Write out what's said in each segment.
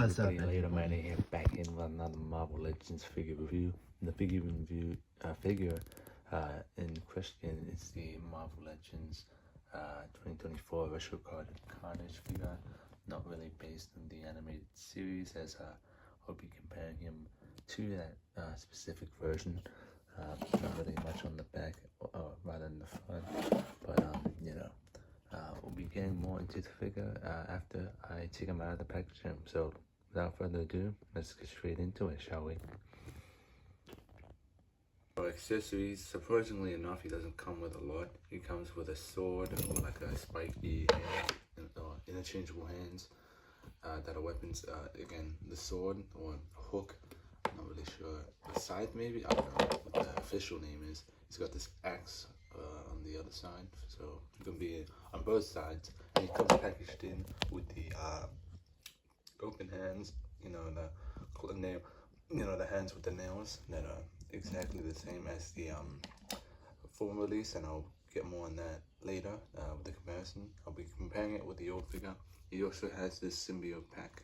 What's up, later, man? Here back in with another Marvel Legends figure review. The figure in question is the Marvel Legends 2024 retro card Carnage figure. Not really based on the animated series, as I'll be comparing him to that specific version. Not really much on the back, rather than the front, but we'll be getting more into the figure after I take him out of the packaging. So without further ado, let's get straight into it, shall we? For accessories, surprisingly enough, he doesn't come with a lot. He comes with a sword or like a spiky hand, or interchangeable hands that are weapons. Again, the sword or hook, I'm not really sure. The scythe, maybe? I don't know what the official name is. He's got this axe on the other side, so it can be on both sides. And he comes packaged in with the open hands, the nail, the hands with the nails that are exactly the same as the full release, and I'll get more on that later with the comparison. I'll be comparing it with the old figure. He also has this symbiote pack,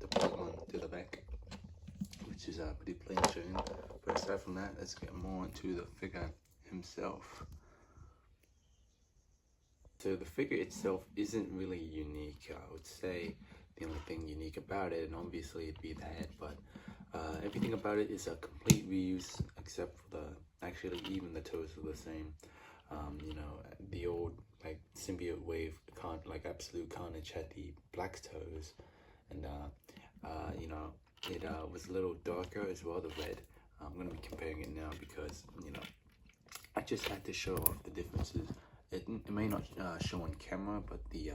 the black one to the back, which is pretty plain Jane. But aside from that, let's get more into the figure himself. So the figure itself isn't really unique. I would say the only thing unique about it, and obviously it'd be the head, but everything about it is a complete reuse, except for actually even the toes are the same. The old like symbiote wave, like Absolute Carnage had the black toes, and it was a little darker as well, the red. I'm going to be comparing it now because, I just had to show off the differences. It may not show on camera, but the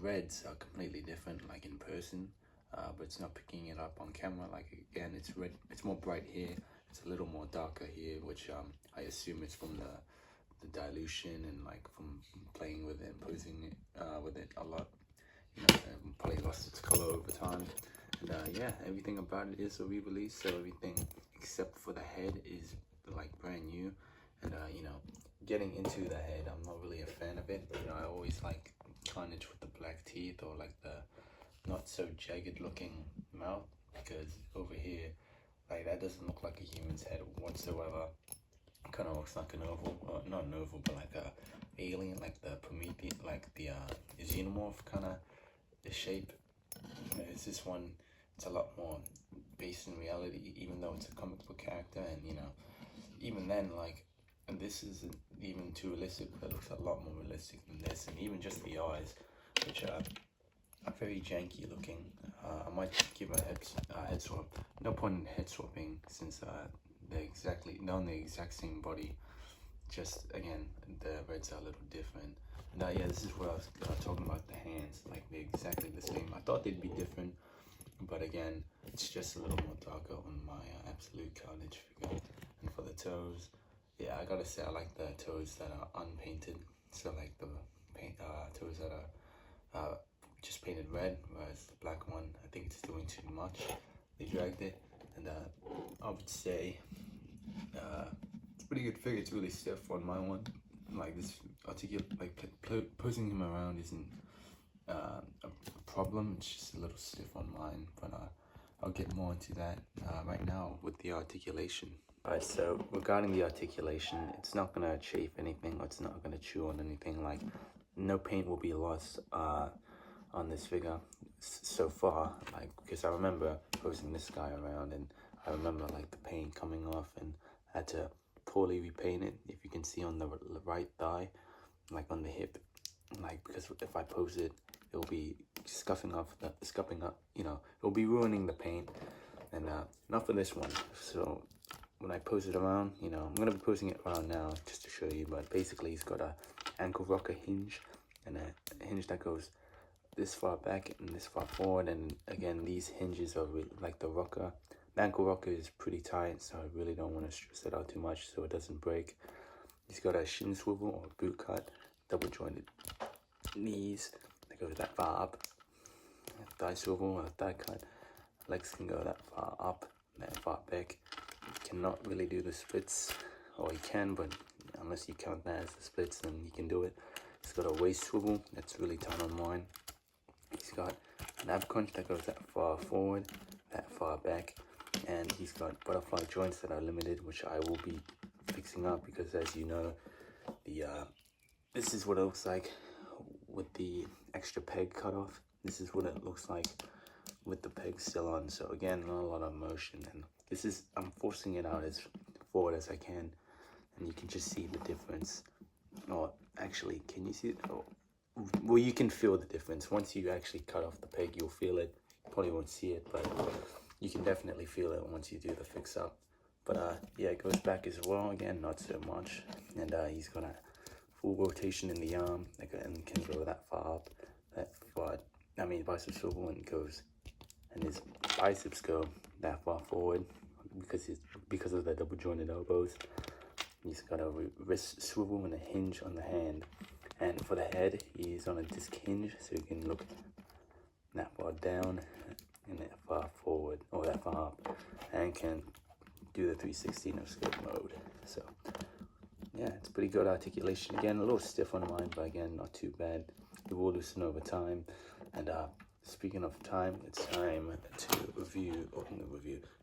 reds are completely different, like in person, but it's not picking it up on camera. Like, again, it's red, it's more bright here, it's a little more darker here, which I assume it's from the dilution and like from playing with it and posing it with it a lot. Probably lost its color over time. And yeah, everything about it is a re-release, so everything except for the head is like brand new. And getting into the head, I'm not really a fan of it. I always like Carnage with the black teeth, or like the not so jagged looking mouth, because over here, like, that doesn't look like a human's head whatsoever. Kind of looks like an oval, not an oval, but like a alien, like the Prometheus, like the xenomorph kind of the shape. It's this one, it's a lot more based in reality, even though it's a comic book character. And even then, like, and this isn't even too realistic, but it looks a lot more realistic than this. And even just the eyes, which are very janky looking. I might give a head swap. No point in head swapping, since they're on the exact same body. Just, again, the reds are a little different. And yeah, this is where I was talking about the hands. Like, they're exactly the same. I thought they'd be different, but again, it's just a little more darker on my Absolute Carnage figure. And for the toes, yeah, I gotta say, I like the toes that are unpainted. So like the toes that are just painted red, whereas the black one, I think it's doing too much. They dragged it, and I would say it's a pretty good figure. It's really stiff on my one. Like, this posing him around isn't a problem. It's just a little stiff on mine, but I'll get more into that right now with the articulation. Alright, so regarding the articulation, it's not gonna chafe anything, or it's not gonna chew on anything. Like, no paint will be lost on this figure so far, like, because I remember posing this guy around, and I remember like the paint coming off, and I had to poorly repaint it. If you can see on the right thigh, like on the hip, like, because if I pose it, it'll be scuffing up, it'll be ruining the paint. And not for this one. So when I pose it around, I'm gonna be posing it around now just to show you, but basically he's got a ankle rocker hinge, and a hinge that goes this far back and this far forward. And again, these hinges are like the rocker. The ankle rocker is pretty tight, so I really don't want to stress it out too much so it doesn't break. He's got a shin swivel or boot cut, double jointed knees that go that far up, thigh swivel or thigh cut. Legs can go that far up, that far back. You cannot really do the splits, or you can, but unless you count that as the splits, then you can do it. It's got a waist swivel that's really tight on mine. He's got an ab crunch that goes that far forward, that far back, and he's got butterfly joints that are limited, which I will be fixing up, because as you know, the this is what it looks like with the extra peg cut off. This is what it looks like with the peg still on. So again, not a lot of motion, and this is, I'm forcing it out as forward as I can, and you can just see the difference. Or actually, can you see it? Oh, well, you can feel the difference. Once you actually cut off the peg, you'll feel it. Probably won't see it, but you can definitely feel it once you do the fix up. But yeah, it goes back as well. Again, not so much. And he's got a full rotation in the arm, and can go that far up, that far. I mean, bicep swivel, and goes, and his biceps go that far forward because of the double jointed elbows. He's got a wrist swivel and a hinge on the hand. And for the head, he's on a disc hinge, so you can look that far down and that far forward, or that far up, and can do the 360 no scope mode. So yeah, it's pretty good articulation. Again, a little stiff on mine, but again, not too bad. It will loosen over time. And speaking of time, it's time to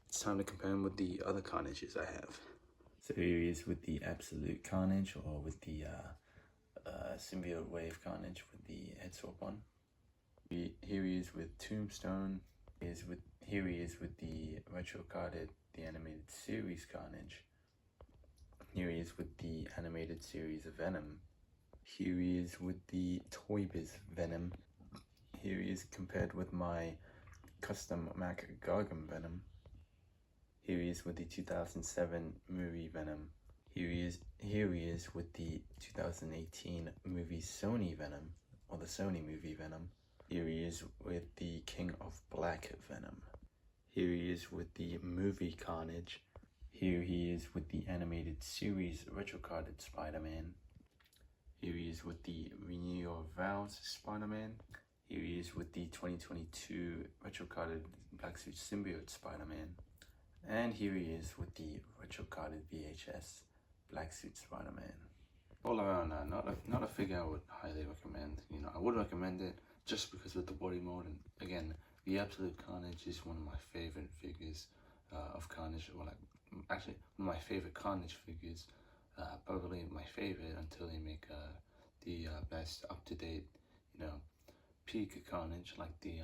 it's time to compare him with the other Carnages I have. So here he is with the Absolute Carnage, or with the Symbiote Wave Carnage with the head swap on. Here he is with Tombstone. Here he is with the retro carded, the animated series Carnage. Here he is with the animated series of Venom. Here he is with the Toy Biz Venom. Here he is compared with my custom Mac Gargam Venom. Here he is with the 2007 movie Venom. Here he is with the 2018 movie Sony Venom, or the Sony movie Venom. Here he is with the King of Black Venom. Here he is with the movie Carnage. Here he is with the animated series retro-carded Spider-Man. Here he is with the Renew Your Vows Spider-Man. Here he is with the 2022 retro-carded Black Suit Symbiote Spider-Man. And here he is with the retro-carded VHS Black Suit Spider-Man. All around, not a figure I would highly recommend. You know, I would recommend it just because of the body mode. And again, the Absolute Carnage is one of my favorite figures of Carnage, or like actually one of my favorite Carnage figures. Probably my favorite until they make the best up-to-date, you know, peak Carnage, like the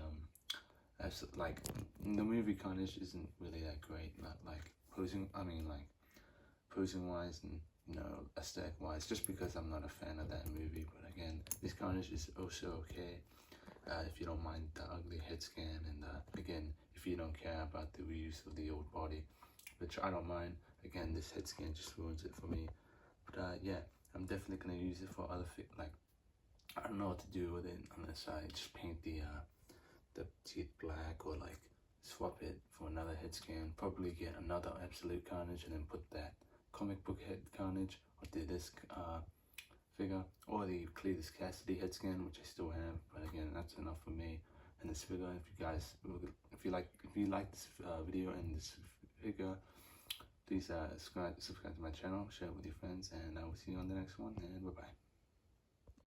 as like the movie Carnage isn't really that great, not like posing wise, and you know, aesthetic wise, just because I'm not a fan of that movie. But again, this Carnage is also okay if you don't mind the ugly head scan, and again, if you don't care about the reuse of the old body, which I don't mind. Again, this head scan just ruins it for me. But yeah, I'm definitely gonna use it for other like, I don't know what to do with it unless I just paint the teeth black, or like swap it for another head scan. Probably get another Absolute Carnage and then put that comic book head Carnage, or do this figure, or the Cletus Cassidy head scan, which I still have. But again, that's enough for me and this figure. If you like this video and this figure, please subscribe to my channel, share it with your friends, and I will see you on the next one, and bye bye.